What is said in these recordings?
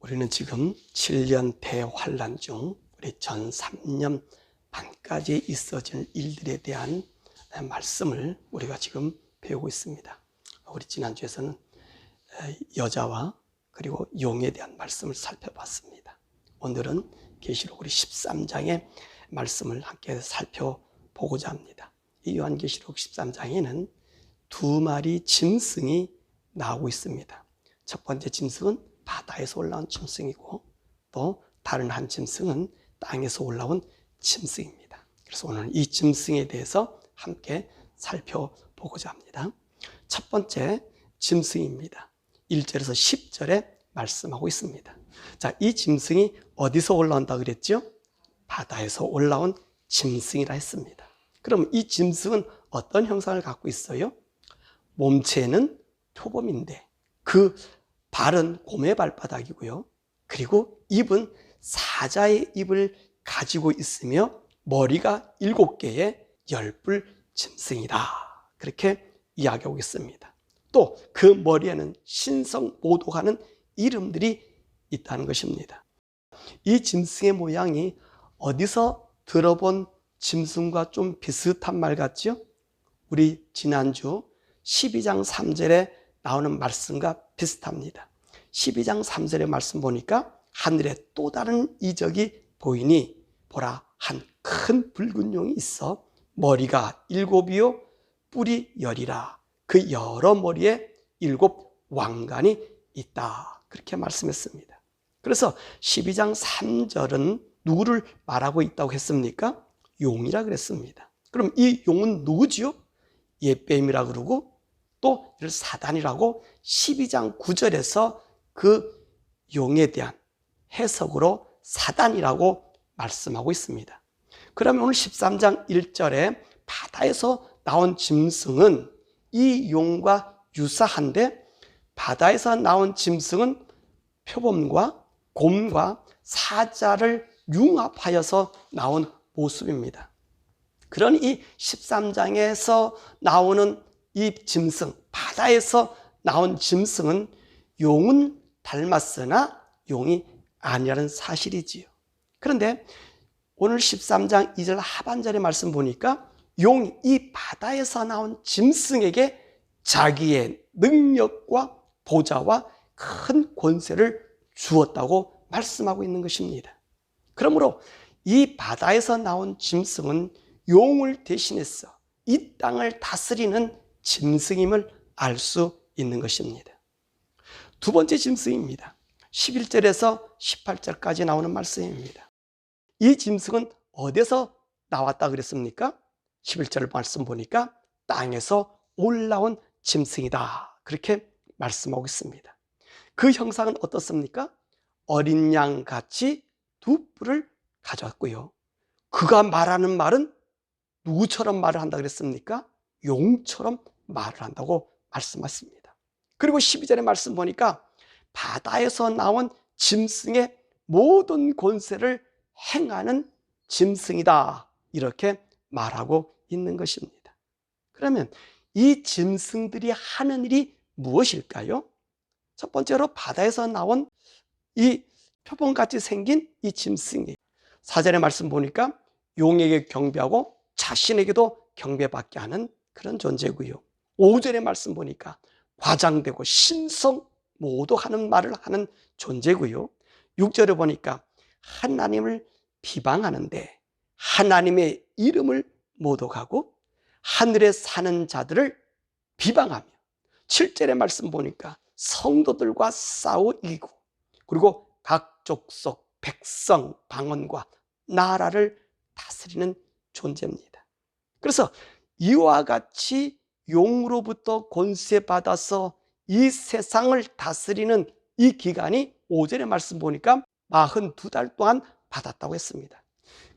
우리는 지금 7년 대환란 중 우리 전 3년 반까지 있어질 일들에 대한 말씀을 우리가 지금 배우고 있습니다. 우리 지난주에서는 여자와 그리고 용에 대한 말씀을 살펴봤습니다. 오늘은 계시록 우리 13장의 말씀을 함께 살펴보고자 합니다. 이 요한계시록 13장에는 두 마리 짐승이 나오고 있습니다. 첫 번째 짐승은 바다에서 올라온 짐승이고 또 다른 한 짐승은 땅에서 올라온 짐승입니다. 그래서 오늘 이 짐승에 대해서 함께 살펴보고자 합니다. 첫 번째 짐승입니다. 1절에서 10절에 말씀하고 있습니다. 자, 이 짐승이 어디서 올라온다 그랬죠? 바다에서 올라온 짐승이라 했습니다. 그럼 이 짐승은 어떤 형상을 갖고 있어요? 몸체는 표범인데 그 발은 곰의 발바닥이고요. 그리고 입은 사자의 입을 가지고 있으며 머리가 7개의 열불 짐승이다. 그렇게 이야기하고 있습니다. 또 그 머리에는 신성모독하는 이름들이 있다는 것입니다. 이 짐승의 모양이 어디서 들어본 짐승과 좀 비슷한 말 같죠? 우리 지난주 12장 3절에 나오는 말씀과 비슷합니다. 12장 3절의 말씀 보니까 하늘에 또 다른 이적이 보이니 보라, 한 큰 붉은 용이 있어 머리가 7이요 뿔이 10이라. 그 여러 머리에 7 왕관이 있다. 그렇게 말씀했습니다. 그래서 12장 3절은 누구를 말하고 있다고 했습니까? 용이라 그랬습니다. 그럼 이 용은 누구지요? 옛뱀이라 그러고 또 사단이라고 12장 9절에서 그 용에 대한 해석으로 사단이라고 말씀하고 있습니다. 그러면 오늘 13장 1절에 바다에서 나온 짐승은 이 용과 유사한데 바다에서 나온 짐승은 표범과 곰과 사자를 융합하여서 나온 모습입니다. 그러니 이 13장에서 나오는 이 짐승, 바다에서 나온 짐승은 용은 닮았으나 용이 아니라는 사실이지요. 그런데 오늘 13장 2절 하반절의 말씀 보니까 용이 이 바다에서 나온 짐승에게 자기의 능력과 보좌와 큰 권세를 주었다고 말씀하고 있는 것입니다. 그러므로 이 바다에서 나온 짐승은 용을 대신해서 이 땅을 다스리는 짐승임을 알 수 있는 것입니다. 두 번째 짐승입니다. 11절에서 18절까지 나오는 말씀입니다. 이 짐승은 어디서 나왔다 그랬습니까? 11절 말씀 보니까 땅에서 올라온 짐승이다. 그렇게 말씀하고 있습니다. 그 형상은 어떻습니까? 어린 양 같이 두 뿔을 가졌고요. 그가 말하는 말은 누구처럼 말을 한다 그랬습니까? 용처럼 말을 한다고 말씀하십니다. 그리고 12절의 말씀 보니까 바다에서 나온 짐승의 모든 권세를 행하는 짐승이다. 이렇게 말하고 있는 것입니다. 그러면 이 짐승들이 하는 일이 무엇일까요? 첫 번째로 바다에서 나온 이 표범같이 생긴 이 짐승이 4절의 말씀 보니까 용에게 경배하고 자신에게도 경배받게 하는 그런 존재고요. 5절의 말씀 보니까 과장되고 신성모독하는 말을 하는 존재고요. 6절에 보니까 하나님을 비방하는데 하나님의 이름을 모독하고 하늘에 사는 자들을 비방하며 7절의 말씀 보니까 성도들과 싸워 이기고 그리고 각 족속, 백성, 방언과 나라를 다스리는 존재입니다. 그래서 이와 같이 용으로부터 권세받아서 이 세상을 다스리는 이 기간이 5절의 말씀 보니까 42달 동안 받았다고 했습니다.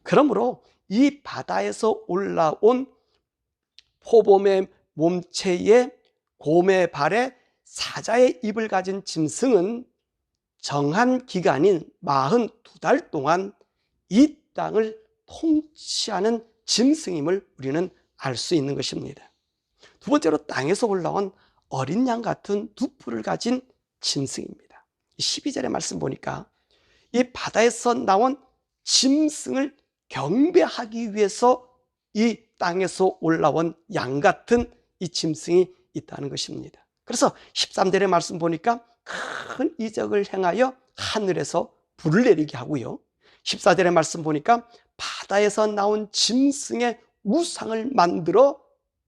그러므로 이 바다에서 올라온 표범의 몸체에 곰의 발에 사자의 입을 가진 짐승은 정한 기간인 42달 동안 이 땅을 통치하는 짐승임을 우리는 알 수 있는 것입니다. 두 번째로 땅에서 올라온 어린 양 같은 두 뿔을 가진 짐승입니다. 12절의 말씀 보니까 이 바다에서 나온 짐승을 경배하기 위해서 이 땅에서 올라온 양 같은 이 짐승이 있다는 것입니다. 그래서 13절의 말씀 보니까 큰 이적을 행하여 하늘에서 불을 내리게 하고요, 14절의 말씀 보니까 바다에서 나온 짐승의 우상을 만들어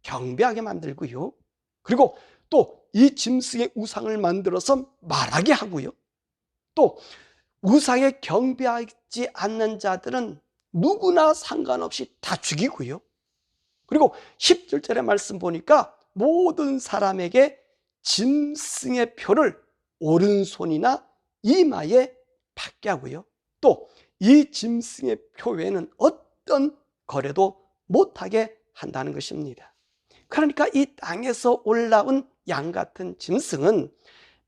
경배하게 만들고요, 그리고 또 이 짐승의 우상을 만들어서 말하게 하고요, 또 우상에 경배하지 않는 자들은 누구나 상관없이 다 죽이고요, 그리고 17절의 말씀 보니까 모든 사람에게 짐승의 표를 오른손이나 이마에 받게 하고요, 또 이 짐승의 표 외에는 어떤 거래도 못하게 한다는 것입니다. 그러니까 이 땅에서 올라온 양 같은 짐승은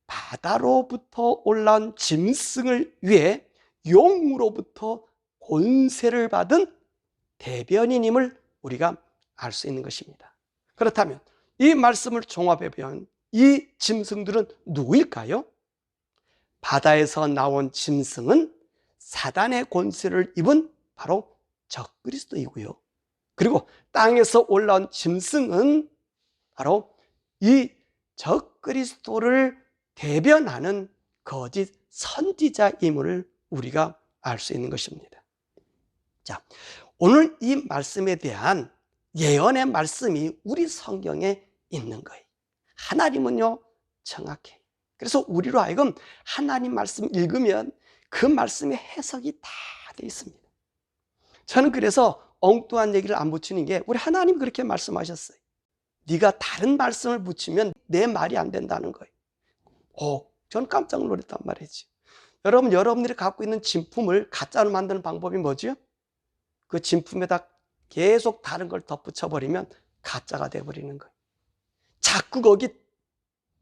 바다로부터 올라온 짐승을 위해 용으로부터 권세를 받은 대변인임을 우리가 알 수 있는 것입니다. 그렇다면 이 말씀을 종합해 보면 이 짐승들은 누구일까요? 바다에서 나온 짐승은 사단의 권세를 입은 바로 적그리스도이고요, 그리고 땅에서 올라온 짐승은 바로 이 적그리스도를 대변하는 거짓 선지자임을 우리가 알 수 있는 것입니다. 자, 오늘 이 말씀에 대한 예언의 말씀이 우리 성경에 있는 거예요. 하나님은요 정확해. 그래서 우리로 하여금 하나님 말씀 읽으면 그 말씀의 해석이 다 되어 있습니다. 저는 그래서 엉뚱한 얘기를 안 붙이는 게, 우리 하나님 그렇게 말씀하셨어요. 네가 다른 말씀을 붙이면 내 말이 안 된다는 거예요. 저는 깜짝 놀랐단 말이지. 여러분, 여러분들이 갖고 있는 진품을 가짜로 만드는 방법이 뭐죠? 그 진품에다 계속 다른 걸 덧붙여버리면 가짜가 돼버리는 거예요. 자꾸 거기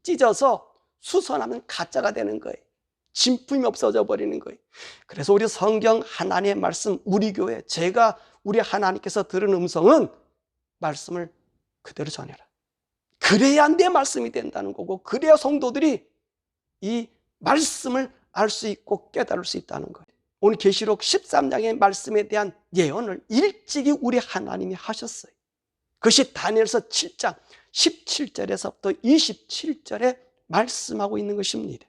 찢어서 수선하면 가짜가 되는 거예요. 진품이 없어져 버리는 거예요. 그래서 우리 성경 하나님의 말씀, 우리 교회, 제가 우리 하나님께서 들은 음성은 말씀을 그대로 전해라. 그래야 내 말씀이 된다는 거고, 그래야 성도들이 이 말씀을 알 수 있고 깨달을 수 있다는 거예요. 오늘 계시록 13장의 말씀에 대한 예언을 일찍이 우리 하나님이 하셨어요. 그것이 다니엘서 7장 17절에서부터 27절에 말씀하고 있는 것입니다.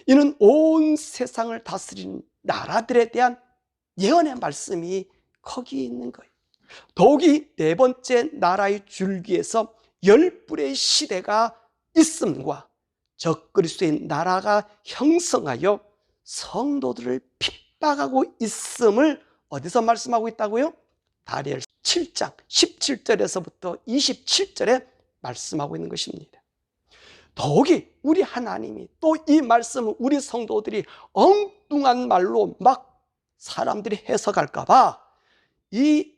이는 온 세상을 다스리는 나라들에 대한 예언의 말씀이 거기 있는 거예요. 더욱이 네 번째 나라의 줄기에서 열불의 시대가 있음과 적그리스도의 나라가 형성하여 성도들을 핍박하고 있음을 어디서 말씀하고 있다고요? 다니엘 7장 17절에서부터 27절에 말씀하고 있는 것입니다. 더욱이 우리 하나님이 또 이 말씀을 우리 성도들이 엉뚱한 말로 막 사람들이 해석할까 봐 이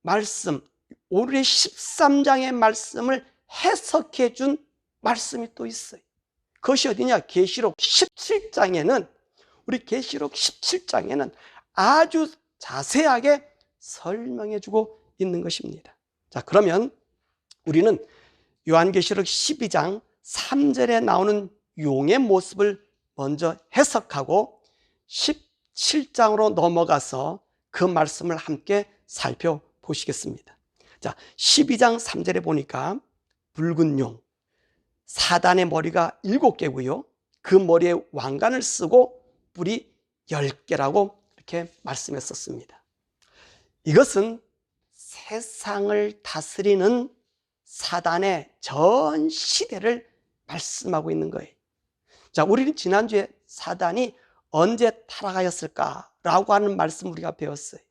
말씀, 오늘의 13장의 말씀을 해석해 준 말씀이 또 있어요. 그것이 어디냐? 계시록 17장에는, 우리 계시록 17장에는 아주 자세하게 설명해 주고 있는 것입니다. 자, 그러면 우리는 요한계시록 12장 3절에 나오는 용의 모습을 먼저 해석하고 17장으로 넘어가서 그 말씀을 함께 살펴보시겠습니다. 자, 12장 3절에 보니까 붉은 용, 사단의 머리가 7개고요, 그 머리에 왕관을 쓰고 뿔이 10개라고 이렇게 말씀했었습니다. 이것은 세상을 다스리는 사단의 전 시대를 말씀하고 있는 거예요. 자, 우리는 지난주에 사단이 언제 타락하였을까라고 하는 말씀 우리가 배웠어요.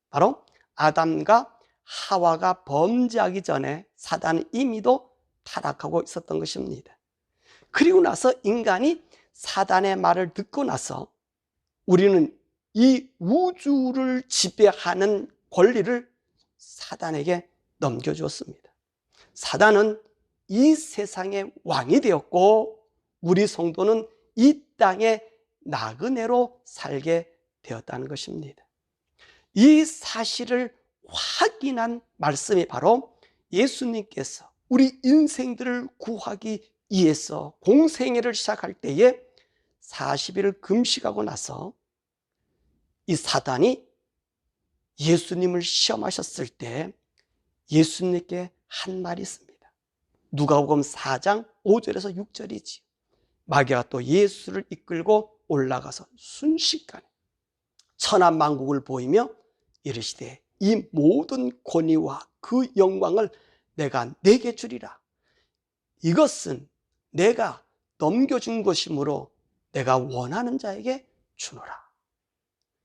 바로 아담과 하와가 범죄하기 전에 사단은 이미도 타락하고 있었던 것입니다. 그리고 나서 인간이 사단의 말을 듣고 나서 우리는 이 우주를 지배하는 권리를 사단에게 넘겨주었습니다. 사단은 이 세상의 왕이 되었고, 우리 성도는 이 땅의 나그네로 살게 되었다는 것입니다. 이 사실을 확인한 말씀이 바로 예수님께서 우리 인생들을 구하기 위해서 공생애를 시작할 때에 40일을 금식하고 나서 이 사단이 예수님을 시험하셨을 때 예수님께 한 말이 있습니다. 누가복음 4장 5절에서 6절이지. 마귀가 또 예수를 이끌고 올라가서 순식간에 천하만국을 보이며 이르시되 이 모든 권위와 그 영광을 내가 네게 주리라. 이것은 내가 넘겨준 것이므로 내가 원하는 자에게 주노라.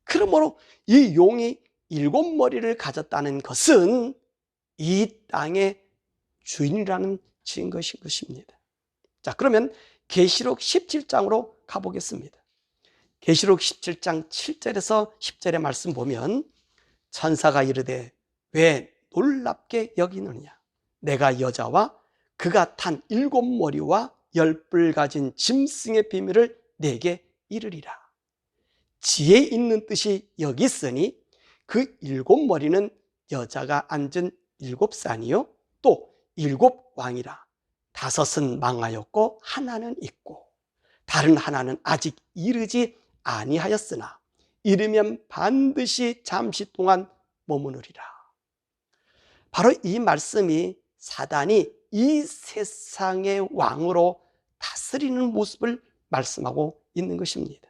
그러므로 이 용이 7머리를 가졌다는 것은 이 땅의 주인이라는 증거인 것입니다. 자, 그러면 계시록 17장으로 가보겠습니다. 계시록 17장 7절에서 10절의 말씀 보면 천사가 이르되 왜 놀랍게 여기느냐. 내가 여자와 그가 탄 7머리와 10뿔 가진 짐승의 비밀을 내게 이르리라. 지혜 있는 뜻이 여기 있으니 그 7머리는 여자가 앉은 7산이요 또 7왕이라. 5은 망하였고 하나는 있고 다른 하나는 아직 이르지 아니하였으나 이르면 반드시 잠시 동안 머무르리라. 바로 이 말씀이 사단이 이 세상의 왕으로 다스리는 모습을 말씀하고 있는 것입니다.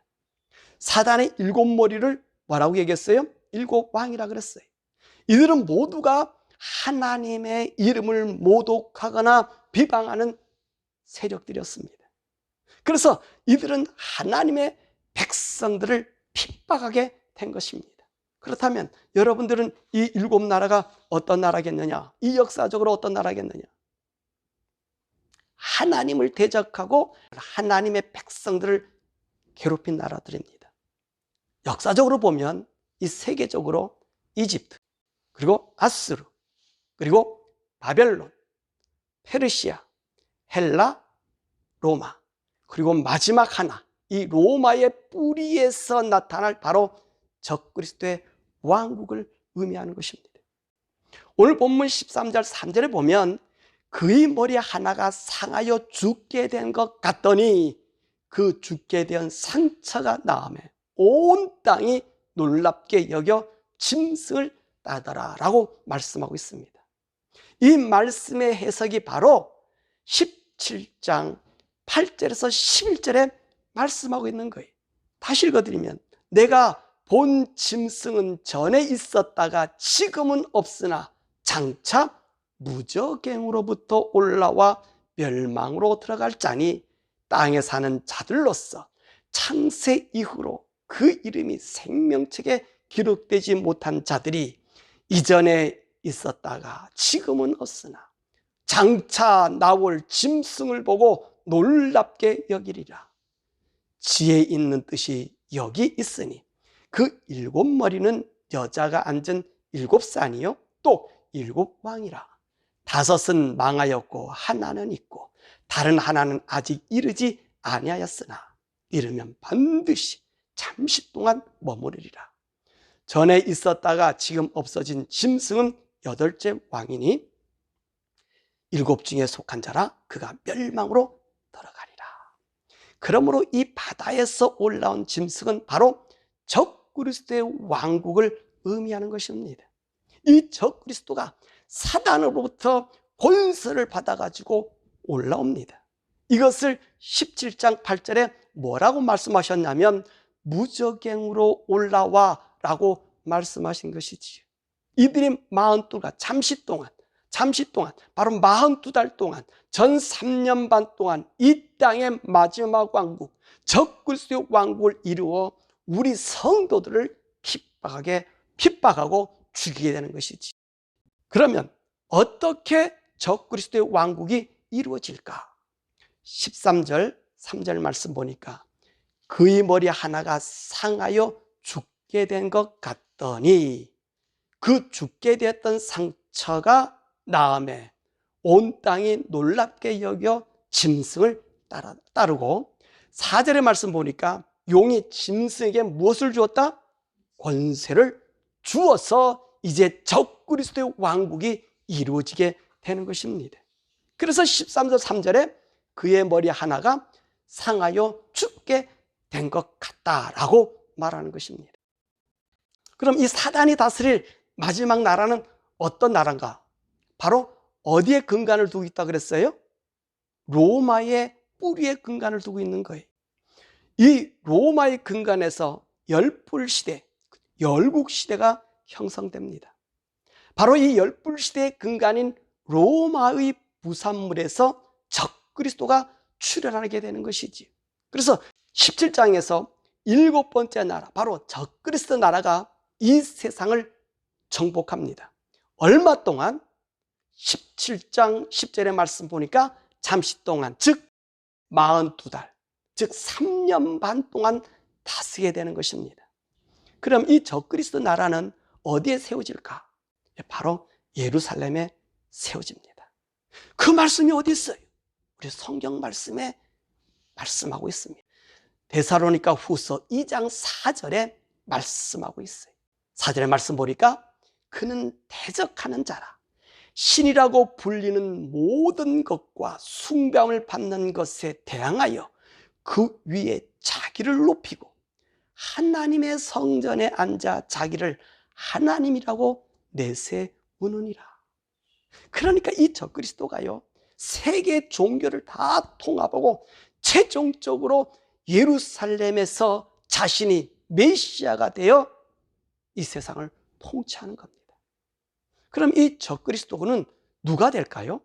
사단의 7머리를 뭐라고 얘기했어요? 7왕이라 그랬어요. 이들은 모두가 하나님의 이름을 모독하거나 비방하는 세력들이었습니다. 그래서 이들은 하나님의 백성들을 핍박하게 된 것입니다. 그렇다면 여러분들은 이 7나라가 어떤 나라겠느냐? 이 역사적으로 어떤 나라겠느냐? 하나님을 대적하고 하나님의 백성들을 괴롭힌 나라들입니다. 역사적으로 보면 이 세계적으로 이집트, 그리고 아수르, 그리고 바벨론, 페르시아, 헬라, 로마, 그리고 마지막 하나, 이 로마의 뿌리에서 나타날 바로 적그리스도의 왕국을 의미하는 것입니다. 오늘 본문 13절 3절에 보면 그의 머리 하나가 상하여 죽게 된 것 같더니 그 죽게 된 상처가 나음에 온 땅이 놀랍게 여겨 짐승을 따더라 라고 말씀하고 있습니다. 이 말씀의 해석이 바로 17장 8절에서 11절에 말씀하고 있는 거예요. 다시 읽어드리면 내가 본 짐승은 전에 있었다가 지금은 없으나 장차 무저갱으로부터 올라와 멸망으로 들어갈 자니 땅에 사는 자들로서 창세 이후로 그 이름이 생명책에 기록되지 못한 자들이 이전에 있었다가 지금은 없으나 장차 나올 짐승을 보고 놀랍게 여기리라. 지혜 있는 뜻이 여기 있으니 그 7머리는 여자가 앉은 7산이요 또 7왕이라. 5은 망하였고 하나는 있고 다른 하나는 아직 이르지 아니하였으나 이르면 반드시 잠시 동안 머무르리라. 전에 있었다가 지금 없어진 짐승은 8째 왕이니 7 중에 속한 자라 그가 멸망으로 들어가리라. 그러므로 이 바다에서 올라온 짐승은 바로 적그리스도의 왕국을 의미하는 것입니다. 이 적그리스도가 사단으로부터 권세를 받아가지고 올라옵니다. 이것을 17장 8절에 뭐라고 말씀하셨냐면 무저갱으로 올라와 라고 말씀하신 것이지요. 이들이 42가 잠시 동안 바로 42달 동안 전 3년 반 동안 이 땅의 마지막 왕국 적그리스도의 왕국을 이루어 우리 성도들을 핍박하고 죽이게 되는 것이지. 그러면 어떻게 적그리스도의 왕국이 이루어질까? 13절 3절 말씀 보니까 그의 머리 하나가 상하여 죽게 된 것 같더니 그 죽게 되었던 상처가 나음에 온 땅이 놀랍게 여겨 짐승을 따르고 4절의 말씀 보니까 용이 짐승에게 무엇을 주었다? 권세를 주어서 이제 적그리스도의 왕국이 이루어지게 되는 것입니다. 그래서 13절 3절에 그의 머리 하나가 상하여 죽게 된 것 같다라고 말하는 것입니다. 그럼 이 사단이 다스릴 마지막 나라는 어떤 나라인가? 바로 어디에 근간을 두고 있다 그랬어요? 로마의 뿌리에 근간을 두고 있는 거예요. 이 로마의 근간에서 열불시대, 열국시대가 형성됩니다. 바로 이 열불시대의 근간인 로마의 부산물에서 적그리스도가 출현하게 되는 것이지. 그래서 17장에서 일곱 번째 나라, 바로 적그리스도 나라가 이 세상을 정복합니다. 얼마 동안? 17장 10절의 말씀 보니까 잠시 동안, 즉 42달, 즉 3년 반 동안 다스게 되는 것입니다. 그럼 이 적그리스도 나라는 어디에 세워질까? 바로 예루살렘에 세워집니다. 그 말씀이 어디 있어요? 우리 성경 말씀에 말씀하고 있습니다. 데살로니가 후서 2장 4절에 말씀하고 있어요. 4절의 말씀 보니까 그는 대적하는 자라, 신이라고 불리는 모든 것과 숭배함을 받는 것에 대항하여 그 위에 자기를 높이고 하나님의 성전에 앉아 자기를 하나님이라고 내세우느니라. 그러니까 이 적그리스도가요, 세계 종교를 다 통합하고 최종적으로 예루살렘에서 자신이 메시아가 되어 이 세상을 통치하는 겁니다. 그럼 이 적그리스도는 누가 될까요?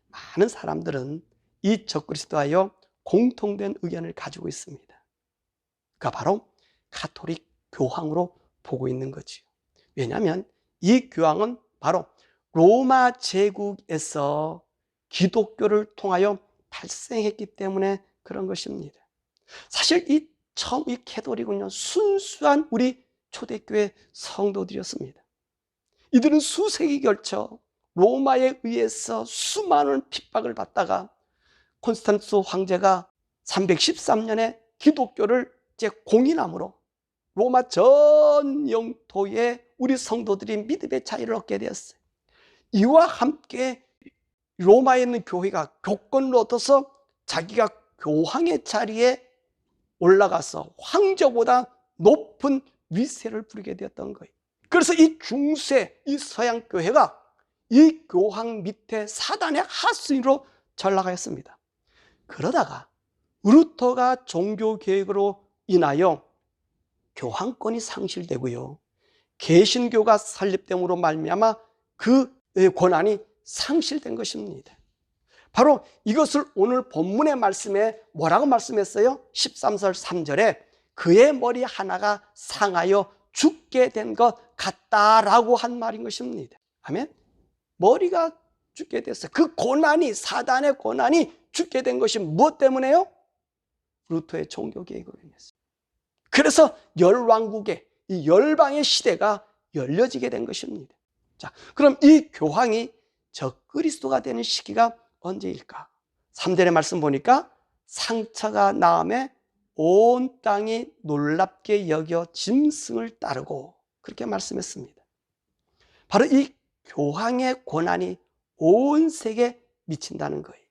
많은 사람들은 이 적그리스도와요 공통된 의견을 가지고 있습니다. 그가 바로 가톨릭 교황으로 보고 있는 거지요. 왜냐하면 이 교황은 바로 로마 제국에서 기독교를 통하여 발생했기 때문에 그런 것입니다. 사실 이 처음 이 캐톨릭은요, 순수한 우리 초대교회 성도들이었습니다. 이들은 수세기 걸쳐 로마에 의해서 수많은 핍박을 받다가 콘스탄티누스 황제가 313년에 기독교를 이제 공인함으로 로마 전 영토에 우리 성도들이 믿음의 자유를 얻게 되었어요. 이와 함께 로마에 있는 교회가 교권을 얻어서 자기가 교황의 자리에 올라가서 황제보다 높은 위세를 부리게 되었던 거예요. 그래서 이 중세, 이 서양 교회가 이 교황 밑에 사단의 하수인으로 전락하였습니다. 그러다가 루터가 종교 개혁으로 인하여 교황권이 상실되고요, 개신교가 설립됨으로 말미암아 그 권한이 상실된 것입니다. 바로 이것을 오늘 본문의 말씀에 뭐라고 말씀했어요? 13절 3절에 그의 머리 하나가 상하여 죽게 된 것 같다라고 한 말인 것입니다. 아멘. 머리가 죽게 됐어요. 그 고난이, 사단의 고난이 죽게 된 것이 무엇 때문에요? 루터의 종교 개혁으로 인해서. 그래서 열왕국의, 이 열방의 시대가 열려지게 된 것입니다. 자, 그럼 이 교황이 적그리스도가 되는 시기가 언제일까? 3절의 말씀 보니까 상처가 나음에 온 땅이 놀랍게 여겨 짐승을 따르고, 그렇게 말씀했습니다. 바로 이 교황의 고난이 온 세계에 미친다는 거예요.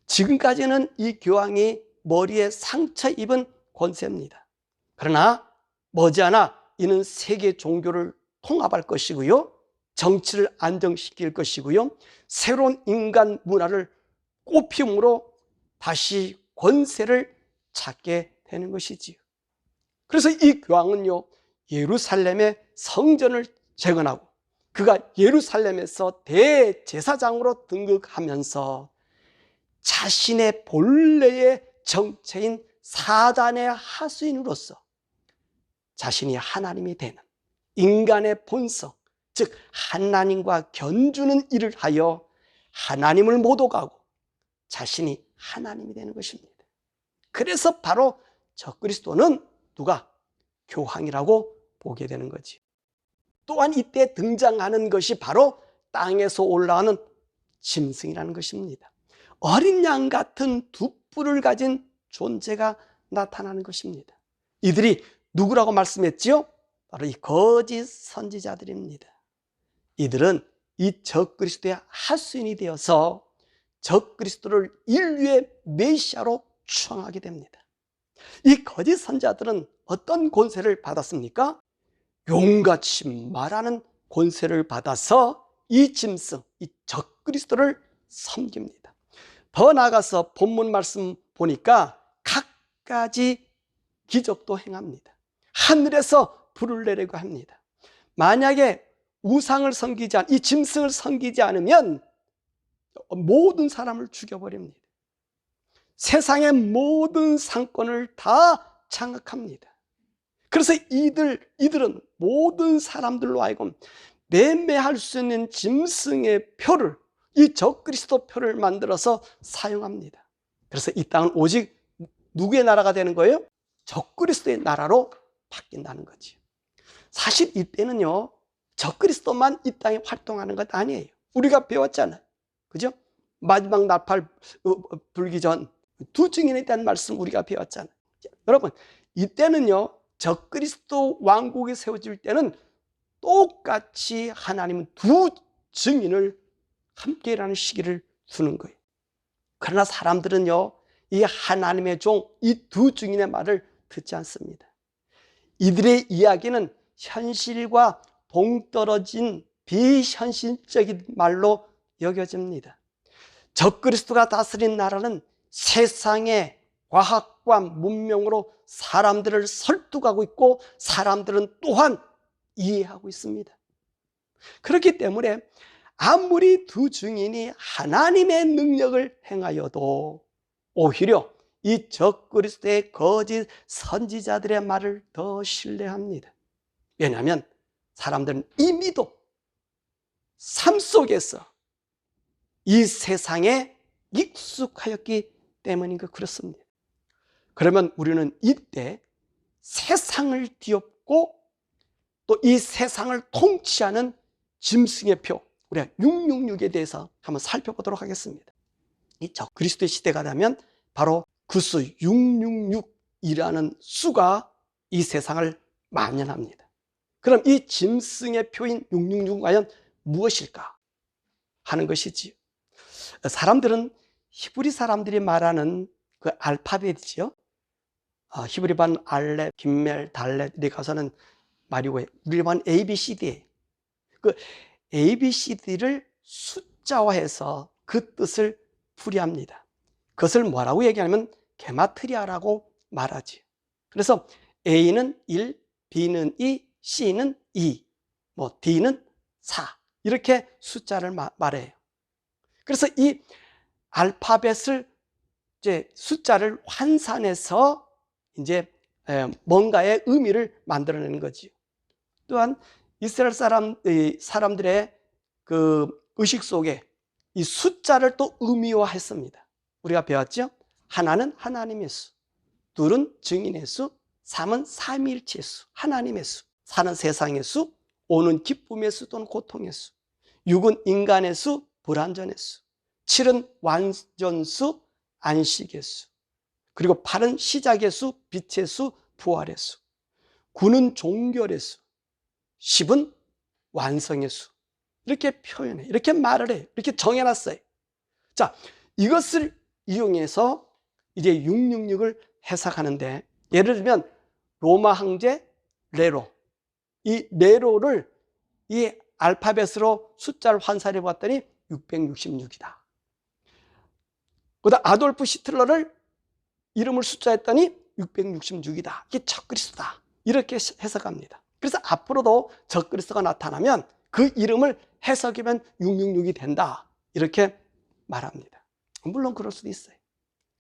지금까지는 이 교황이 머리에 상처 입은 권세입니다. 그러나 머지않아 이는 세계 종교를 통합할 것이고요, 정치를 안정시킬 것이고요, 새로운 인간 문화를 꽃피움으로 다시 권세를 찾게 되는 것이지요. 그래서 이 교황은요, 예루살렘의 성전을 재건하고 그가 예루살렘에서 대제사장으로 등극하면서 자신의 본래의 정체인 사단의 하수인으로서 자신이 하나님이 되는 인간의 본성, 즉 하나님과 견주는 일을 하여 하나님을 모독하고 자신이 하나님이 되는 것입니다. 그래서 바로 적그리스도는 누가? 교황이라고 보게 되는 거지. 또한 이때 등장하는 것이 바로 땅에서 올라오는 짐승이라는 것입니다. 어린 양 같은 두 뿔을 가진 존재가 나타나는 것입니다. 이들이 누구라고 말씀했지요? 바로 이 거짓 선지자들입니다. 이들은 이 적그리스도의 하수인이 되어서 적그리스도를 인류의 메시아로 추앙하게 됩니다. 이 거짓 선지자들은 어떤 권세를 받았습니까? 용같이 말하는 권세를 받아서 이 짐승, 이 적그리스도를 섬깁니다. 더 나아가서 본문 말씀 보니까 갖가지 기적도 행합니다. 하늘에서 불을 내리고 합니다. 만약에 우상을 섬기지 이 짐승을 섬기지 않으면 모든 사람을 죽여버립니다. 세상의 모든 상권을 다 장악합니다. 그래서 이들은 모든 사람들로 하여금 매매할 수 있는 짐승의 표를, 이 적그리스도 표를 만들어서 사용합니다. 그래서 이 땅은 오직 누구의 나라가 되는 거예요? 적그리스도의 나라로 바뀐다는 거지. 사실 이때는요, 적그리스도만 이 땅에 활동하는 것 아니에요. 우리가 배웠잖아요. 그죠? 마지막 나팔 불기 전 두 증인에 대한 말씀 우리가 배웠잖아요. 여러분, 이때는요, 적그리스도 왕국이 세워질 때는 똑같이 하나님은 두 증인을 함께 일하는 시기를 두는 거예요. 그러나 사람들은요, 이 하나님의 종, 이 두 증인의 말을 듣지 않습니다. 이들의 이야기는 현실과 동떨어진 비현실적인 말로 여겨집니다. 적그리스도가 다스린 나라는 세상의 과학과 문명으로 사람들을 설득하고 있고 사람들은 또한 이해하고 있습니다. 그렇기 때문에 아무리 두 증인이 하나님의 능력을 행하여도 오히려 이 적그리스도의 거짓 선지자들의 말을 더 신뢰합니다. 왜냐하면 사람들은 이미도 삶 속에서 이 세상에 익숙하였기 때문인가 그렇습니다. 그러면 우리는 이때 세상을 뒤엎고 또 이 세상을 통치하는 짐승의 표, 우리가 666에 대해서 한번 살펴보도록 하겠습니다. 이 적그리스도의 시대가 되면 바로 그 수 666이라는 수가 이 세상을 만연합니다. 그럼 이 짐승의 표인 666은 과연 무엇일까 하는 것이지요. 사람들은 히브리 사람들이 말하는 그 알파벳이죠. 히브리반 알렙, 김멜, 달렛 이렇게 가서는 말이고 우리반 ABCD예요. 그 ABCD를 숫자화해서 그 뜻을 풀이합니다. 그것을 뭐라고 얘기하냐면 게마트리아라고 말하지. 그래서 A는 1, B는 2, C는 2, D는 4 이렇게 숫자를 말해요. 그래서 이 알파벳을 이제 숫자를 환산해서 이제 뭔가의 의미를 만들어내는 거지요. 또한 이스라엘 사람들의 그 의식 속에 이 숫자를 또 의미화했습니다. 우리가 배웠죠? 하나는 하나님의 수, 둘은 증인의 수, 3은 삼위일체의 수, 하나님의 수, 4는 세상의 수, 5는 기쁨의 수 또는 고통의 수, 6은 인간의 수, 불완전의 수, 7은 완전수, 안식의 수, 그리고 8은 시작의 수, 빛의 수, 부활의 수, 9는 종결의 수, 10은 완성의 수. 이렇게 표현해, 이렇게 말을 해, 이렇게 정해놨어요. 자, 이것을 이용해서 이제 666을 해석하는데, 예를 들면 로마 황제 네로, 이 네로를 이 알파벳으로 숫자를 환산해 봤더니 666이다. 그다음 아돌프 히틀러를 이름을 숫자했더니 666이다. 이게 적그리스도다. 이렇게 해석합니다. 그래서 앞으로도 적그리스도가 나타나면 그 이름을 해석하면 666이 된다. 이렇게 말합니다. 물론 그럴 수도 있어요.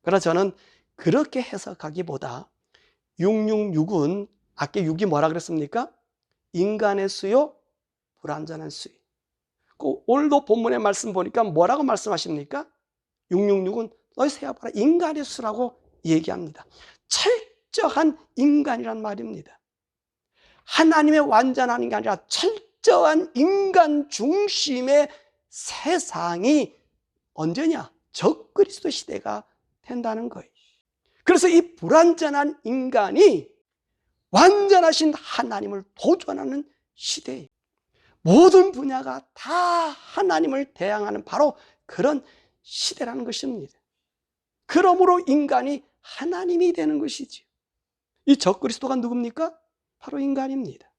그러나 저는 그렇게 해석하기보다 666은 아까 6이 뭐라 그랬습니까? 인간의 수요, 불완전한 수요. 오늘도 본문의 말씀 보니까 뭐라고 말씀하십니까? 666은 너희 세어봐라 인간의 수라고 얘기합니다. 철저한 인간이란 말입니다. 하나님의 완전한 인간이 아니라 철저한 인간 중심의 세상이 언제냐? 적그리스도 시대가 된다는 거예요. 그래서 이 불완전한 인간이 완전하신 하나님을 도전하는 시대예요. 모든 분야가 다 하나님을 대항하는 바로 그런 시대라는 것입니다. 그러므로 인간이 하나님이 되는 것이지요. 이 적그리스도가 누굽니까? 바로 인간입니다.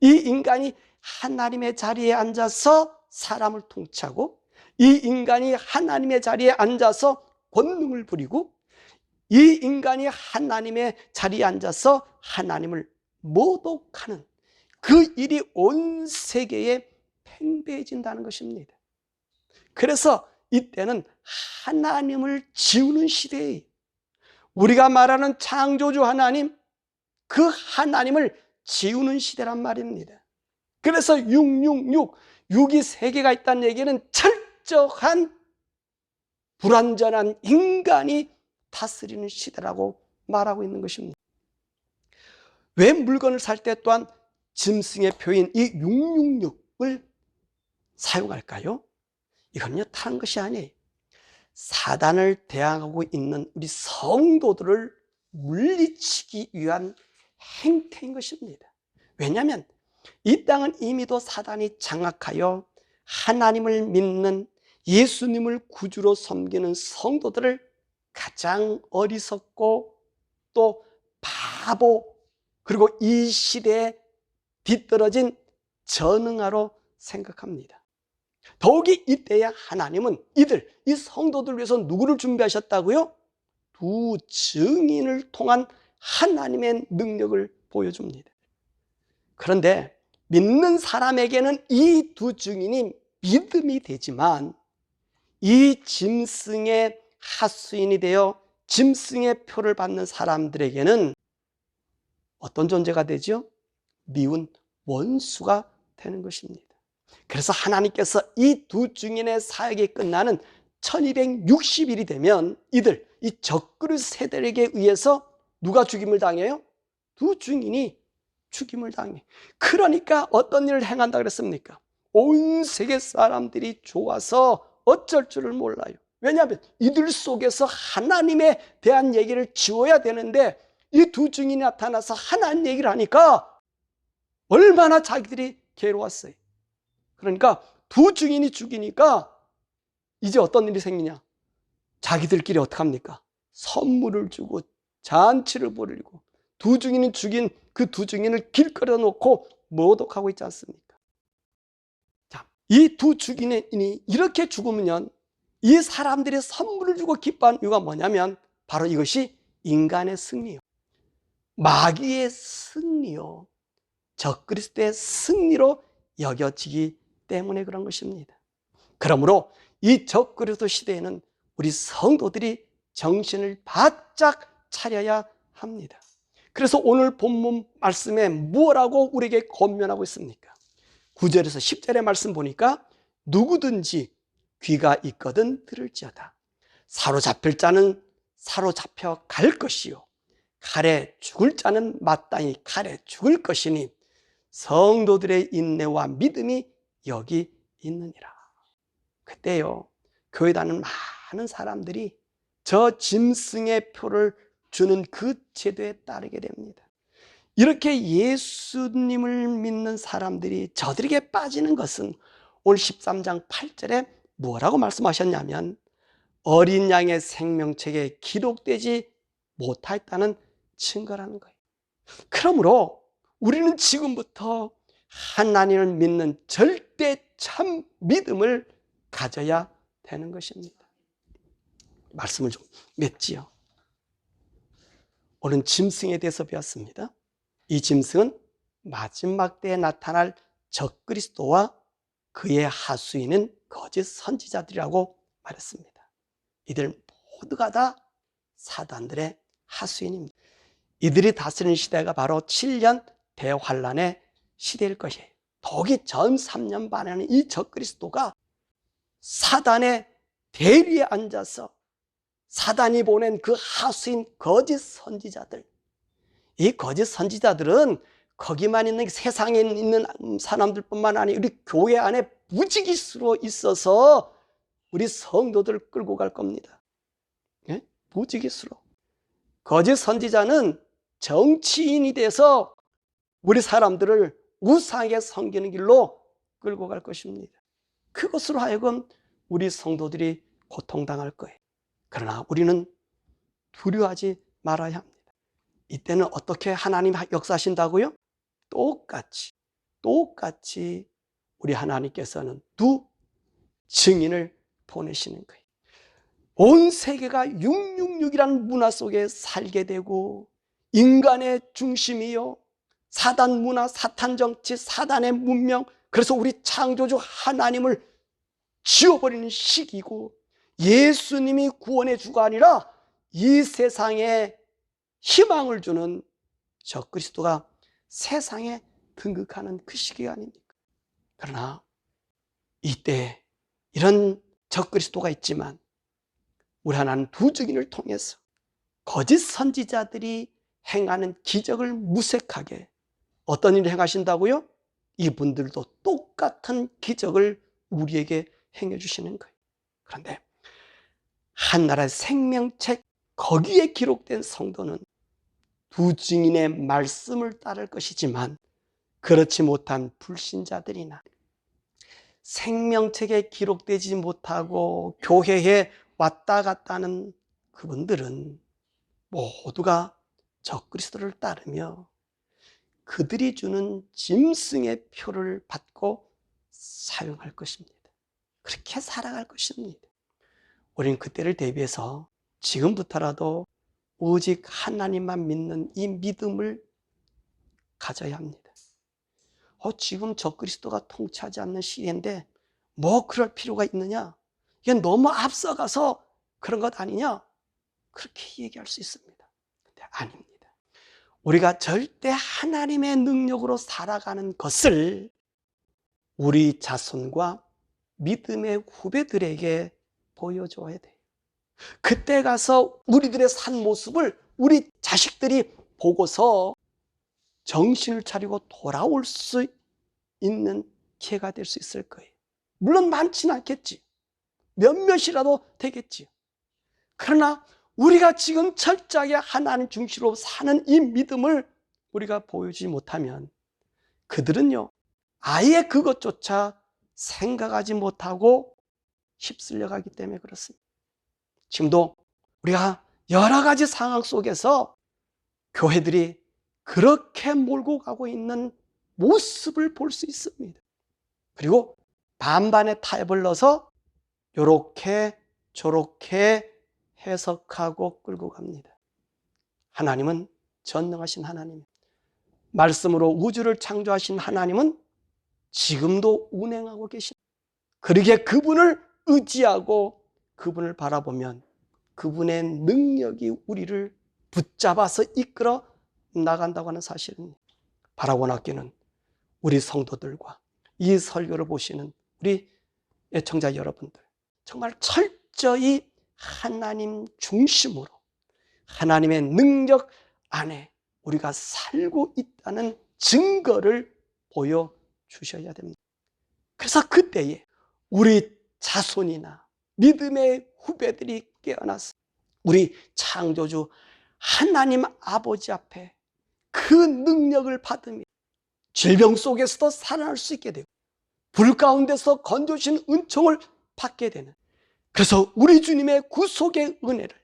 이 인간이 하나님의 자리에 앉아서 사람을 통치하고, 이 인간이 하나님의 자리에 앉아서 권능을 부리고, 이 인간이 하나님의 자리에 앉아서 하나님을 모독하는 그 일이 온 세계에 팽배해진다는 것입니다. 그래서 이때는 하나님을 지우는 시대예요. 우리가 말하는 창조주 하나님, 그 하나님을 지우는 시대란 말입니다. 그래서 666, 6이 세 개가 있다는 얘기는 철저한 불완전한 인간이 다스리는 시대라고 말하고 있는 것입니다. 왜 물건을 살 때 또한 짐승의 표인 이 666을 사용할까요? 이건요, 다른 것이 아니에요. 사단을 대항하고 있는 우리 성도들을 물리치기 위한 행태인 것입니다. 왜냐하면 이 땅은 이미도 사단이 장악하여 하나님을 믿는, 예수님을 구주로 섬기는 성도들을 가장 어리석고 또 바보, 그리고 이 시대에 뒤떨어진 전응아로 생각합니다. 더욱이 이때야 하나님은 이 성도들 위해서 누구를 준비하셨다고요? 두 증인을 통한 하나님의 능력을 보여줍니다. 그런데 믿는 사람에게는 이 두 증인이 믿음이 되지만, 이 짐승의 하수인이 되어 짐승의 표를 받는 사람들에게는 어떤 존재가 되죠? 미운 원수가 되는 것입니다. 그래서 하나님께서 이 두 증인의 사역이 끝나는 1260일이 되면 이 적그리스도 세대에게 의해서 누가 죽임을 당해요? 두 증인이 죽임을 당해. 그러니까 어떤 일을 행한다 그랬습니까? 온 세계 사람들이 좋아서 어쩔 줄을 몰라요. 왜냐하면 이들 속에서 하나님에 대한 얘기를 지워야 되는데, 이 두 증인이 나타나서 하나님 얘기를 하니까 얼마나 자기들이 괴로웠어요. 그러니까 두 증인이 죽이니까 이제 어떤 일이 생기냐? 자기들끼리 어떡합니까? 선물을 주고 잔치를 벌이고, 두 증인이 죽인 그 두 증인을 길거리에 놓고 모독하고 있지 않습니까? 자, 이 두 증인이 이렇게 죽으면 이 사람들이 선물을 주고 기뻐하는 이유가 뭐냐면 바로 이것이 인간의 승리요, 마귀의 승리요, 적그리스도의 승리로 여겨지기 때문에 그런 것입니다. 그러므로 이 적그리스도 시대에는 우리 성도들이 정신을 바짝 차려야 합니다. 그래서 오늘 본문 말씀에 뭐라고 우리에게 권면하고 있습니까? 9절에서 10절의 말씀 보니까 누구든지 귀가 있거든 들을지어다. 사로잡힐 자는 사로잡혀 갈 것이요, 칼에 죽을 자는 마땅히 칼에 죽을 것이니 성도들의 인내와 믿음이 여기 있느니라. 그때요, 교회 다니는 많은 사람들이 저 짐승의 표를 주는 그 제도에 따르게 됩니다. 이렇게 예수님을 믿는 사람들이 저들에게 빠지는 것은 오늘 13장 8절에 뭐라고 말씀하셨냐면 어린 양의 생명책에 기록되지 못하였다는 증거라는 거예요. 그러므로 우리는 지금부터 하나님을 믿는 절대 참 믿음을 가져야 되는 것입니다. 말씀을 좀 맺지요. 오늘 짐승에 대해서 배웠습니다. 이 짐승은 마지막 때에 나타날 적그리스도와 그의 하수인은 거짓 선지자들이라고 말했습니다. 이들 모두가 다 사단들의 하수인입니다. 이들이 다스리는 시대가 바로 7년 대환란의 시대일 것이에요. 더욱이 전 3년 반에는 이 적그리스도가 사단의 대리에 앉아서 사단이 보낸 그 하수인 거짓 선지자들, 이 거짓 선지자들은 거기만 있는 세상에 있는 사람들뿐만 아니라 우리 교회 안에 부지기수로 있어서 우리 성도들을 끌고 갈 겁니다. 예? 부지기수로. 거짓 선지자는 정치인이 돼서 우리 사람들을 우상에 섬기는 길로 끌고 갈 것입니다. 그것으로 하여금 우리 성도들이 고통당할 거예요. 그러나 우리는 두려워하지 말아야 합니다. 이때는 어떻게 하나님 역사하신다고요? 똑같이 우리 하나님께서는 두 증인을 보내시는 거예요. 온 세계가 666이라는 문화 속에 살게 되고, 인간의 중심이요, 사단 문화, 사탄 정치, 사단의 문명, 그래서 우리 창조주 하나님을 지워버리는 시기고, 예수님이 구원의 주가 아니라 이 세상에 희망을 주는 적그리스도가 세상에 등극하는 그 시기가 아닙니까? 그러나 이때 이런 적그리스도가 있지만 우리 하나님 두 증인을 통해서 거짓 선지자들이 행하는 기적을 무색하게 어떤 일을 행하신다고요? 이분들도 똑같은 기적을 우리에게 행해 주시는 거예요. 그런데 한나라의 생명책 거기에 기록된 성도는 두 증인의 말씀을 따를 것이지만, 그렇지 못한 불신자들이나 생명책에 기록되지 못하고 교회에 왔다 갔다 하는 그분들은 모두가 적그리스도를 따르며 그들이 주는 짐승의 표를 받고 사용할 것입니다. 그렇게 살아갈 것입니다. 우리는 그때를 대비해서 지금부터라도 오직 하나님만 믿는 이 믿음을 가져야 합니다. 지금 적그리스도가 통치하지 않는 시대인데 뭐 그럴 필요가 있느냐? 이게 너무 앞서가서 그런 것 아니냐? 그렇게 얘기할 수 있습니다. 근데 아닙니다. 우리가 절대 하나님의 능력으로 살아가는 것을 우리 자손과 믿음의 후배들에게 보여줘야 돼요. 그때 가서 우리들의 산 모습을 우리 자식들이 보고서 정신을 차리고 돌아올 수 있는 기회가 될 수 있을 거예요. 물론 많지는 않겠지. 몇몇이라도 되겠지. 그러나 우리가 지금 철저하게 하나님 중심으로 사는 이 믿음을 우리가 보여주지 못하면 그들은요, 아예 그것조차 생각하지 못하고 휩쓸려 가기 때문에 그렇습니다. 지금도 우리가 여러 가지 상황 속에서 교회들이 그렇게 몰고 가고 있는 모습을 볼 수 있습니다. 그리고 반반의 타협을 넣어서 요렇게 저렇게 해석하고 끌고 갑니다. 하나님은 전능하신 하나님, 말씀으로 우주를 창조하신 하나님은 지금도 운행하고 계십니다. 그러기에 그분을 의지하고 그분을 바라보면 그분의 능력이 우리를 붙잡아서 이끌어 나간다고 하는 사실입니다. 바라고나교는 우리 성도들과 이 설교를 보시는 우리 애청자 여러분들, 정말 철저히 하나님 중심으로 하나님의 능력 안에 우리가 살고 있다는 증거를 보여주셔야 됩니다. 그래서 그때에 우리 자손이나 믿음의 후배들이 깨어나서 우리 창조주 하나님 아버지 앞에 그 능력을 받으며 질병 속에서도 살아날 수 있게 되고 불 가운데서 건져주신 은총을 받게 되는, 그래서 우리 주님의 구속의 은혜를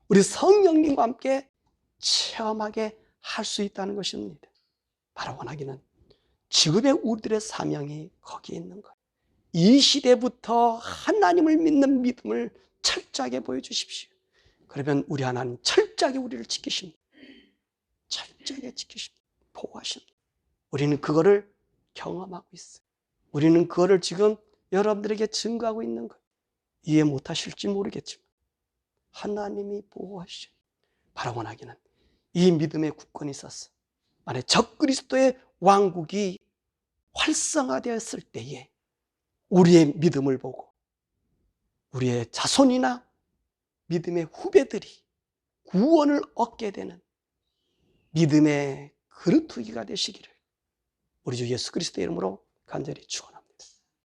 우리 성령님과 함께 체험하게 할 수 있다는 것입니다. 바로 원하기는 지금의 우리들의 사명이 거기에 있는 거예요. 이 시대부터 하나님을 믿는 믿음을 철저하게 보여주십시오. 그러면 우리 하나님 철저하게 우리를 지키십니다. 철저하게 지키십니다. 보호하십니다. 우리는 그거를 경험하고 있어요. 우리는 그거를 지금 여러분들에게 증거하고 있는 거예요. 이해 못하실지 모르겠지만 하나님이 보호하시죠. 바로 원하기는 이 믿음의 굳건이 있었어. 만약 적그리스도의 왕국이 활성화되었을 때에 우리의 믿음을 보고 우리의 자손이나 믿음의 후배들이 구원을 얻게 되는 믿음의 그루터기가 되시기를 우리 주 예수 그리스도의 이름으로 간절히 축원합니다.